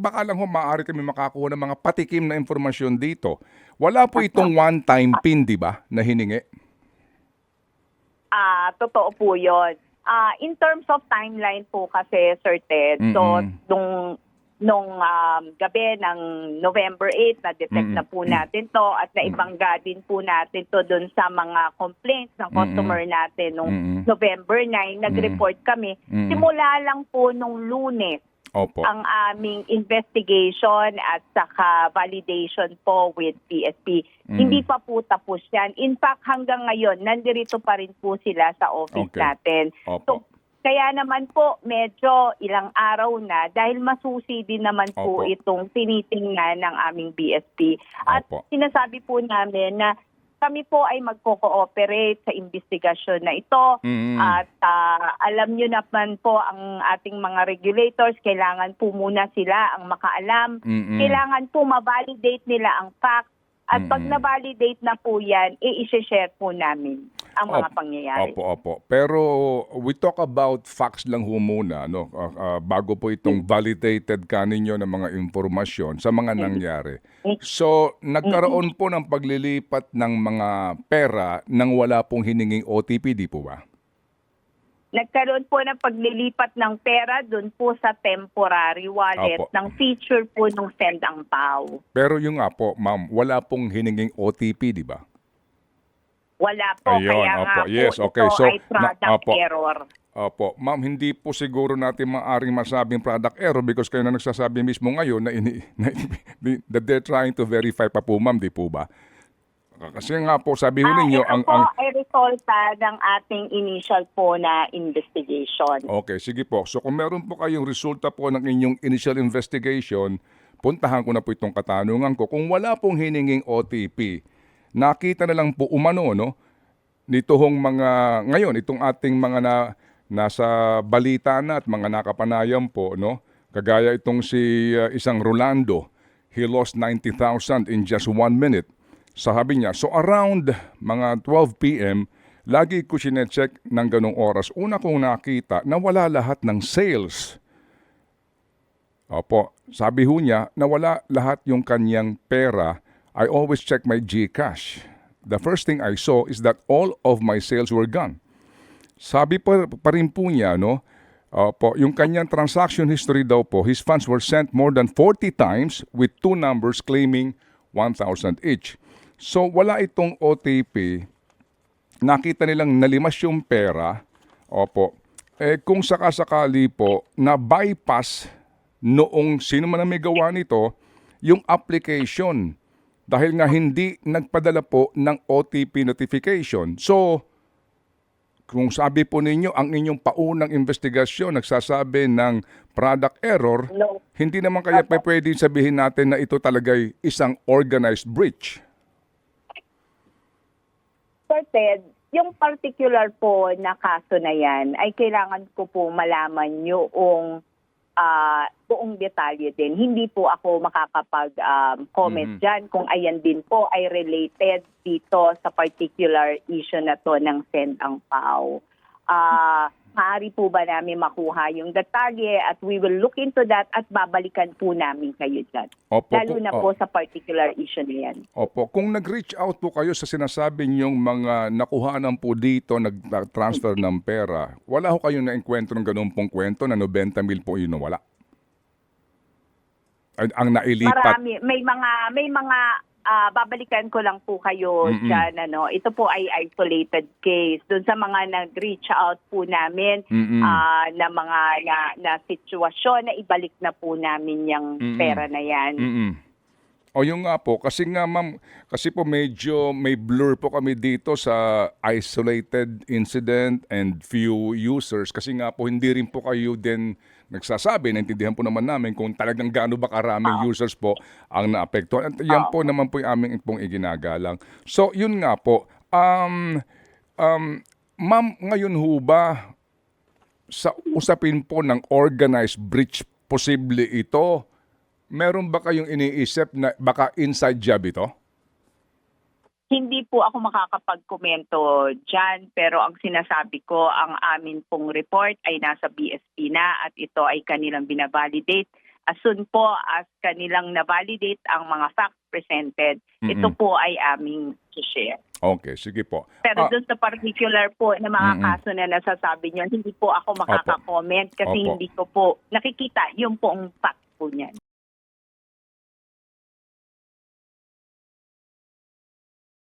baka lang ho maaari kami makakuha ng mga patikim na informasyon dito. Wala po itong one-time PIN, di ba, na hiningi? Totoo po yun. In terms of timeline po kasi, Sir Ted, so nung gabi ng November 8, na-detect na po natin to at naibangga din po natin to dun sa mga complaints ng customer natin nung November 9, nag-report kami. Simula lang po nung Lunes, Opo. ang aming investigation at saka validation po with PSP. Hindi pa po tapos yan. In fact, hanggang ngayon, nandirito pa rin po sila sa office natin. Opo. So, kaya naman po, medyo ilang araw na dahil masusi din naman po itong tinitingnan ng aming BSP. At sinasabi po namin na kami po ay magko-cooperate sa investigasyon na ito at alam nyo naman po ang ating mga regulators, kailangan po muna sila ang makaalam. Kailangan po ma-validate nila ang facts at pag na-validate na po yan, i-share po namin ang mga pangyayari. Opo. Pero we talk about facts lang ho muna, no? Bago po itong validated kaninyo ng mga informasyon sa mga nangyari. So, nagkaroon po ng paglilipat ng mga pera nang wala pong hininging OTP, di po ba? Nagkaroon po ng paglilipat ng pera doon po sa temporary wallet ng feature po ng Send Ang Pao. Pero yung nga po, ma'am, wala pong hininging OTP, di ba? Wala po, Ayun, kaya nga po ito ay product error. Opo. Ma'am, hindi po siguro natin maaring masabing product error because kayo na nagsasabi mismo ngayon na that they're trying to verify pa po, ma'am, di po ba? Kasi nga po, sabi ho ninyo, ito po ay resulta ng ating initial po na investigation. Okay, sige po. So kung meron po kayong resulta po ng inyong initial investigation, puntahan ko na po itong katanungan ko. Kung wala pong hininging OTP, nakita na lang po umano, no? Nito hong mga, ngayon, itong ating mga nasa balita na at mga nakapanayam po, no? Kagaya itong si isang Rolando, he lost 90,000 in just 1 minute. Sabi niya, so around mga 12 p.m., lagi ko sinecheck ng ganong oras. Una kong nakita na wala lahat ng sales. Opo, sabi ho niya na wala lahat yung kanyang pera. I always check my GCash. The first thing I saw is that all of my sales were gone. Sabi pa rin po niya, no? Opo, yung kanyang transaction history daw po, his funds were sent more than 40 times with 2 numbers claiming 1,000 each. So wala itong OTP, nakita nilang nalimas yung pera, opo, kung sakasakali po na bypass noong sino man ang may gawa nito, yung application dahil nga hindi nagpadala po ng OTP notification. So, kung sabi po ninyo, ang inyong paunang investigasyon nagsasabi ng product error, hindi naman kaya pwede sabihin natin na ito talagay isang organized breach. Sir Ted, yung particular po na kaso na yan ay kailangan ko po malaman yung buong detalye din. Hindi po ako makakapag-comment dyan kung ayan din po ay related dito sa particular issue na to ng Send Ang Pao. Maaari po ba namin makuha yung detalye at we will look into that at babalikan po namin kayo dyan. Lalo na po sa particular issue na yan. Opo, kung nag-reach out po kayo sa sinasabi niyong mga nakuhanan po dito, nag-transfer ng pera, wala ho kayong na-enkwentro ng ganun pong kwento na 90 mil po yun wala? Ang nailipat? Marami. May mga babalikan ko lang po kayo dyan. Ito po ay isolated case. Doon sa mga nag-reach out po namin na mga na sitwasyon na ibalik na po namin yung pera na yan. O yung nga po, kasi nga ma'am, kasi po medyo may blur po kami dito sa isolated incident and few users. Kasi nga po hindi rin po kayo din nagsasabi, naintindihan po naman namin kung talagang gaano ba karaming users po ang naapektuhan. At yan po naman po yung aming pong iginagalang. So yun nga po, ma'am, ngayon ho ba sa usapin po ng organized breach, posible ito? Meron ba kayong iniisip na baka inside job ito? Hindi po ako makakapag-komento dyan, pero ang sinasabi ko, ang amin pong report ay nasa BSP na at ito ay kanilang binavalidate as soon po as kanilang na-validate ang mga facts presented, ito po ay aming share. Okay, sige po. Pero doon sa particular po na mga kaso na nasasabi niyo, hindi po ako makaka-comment kasi Opo. hindi ko po nakikita yung pong fact po niyan.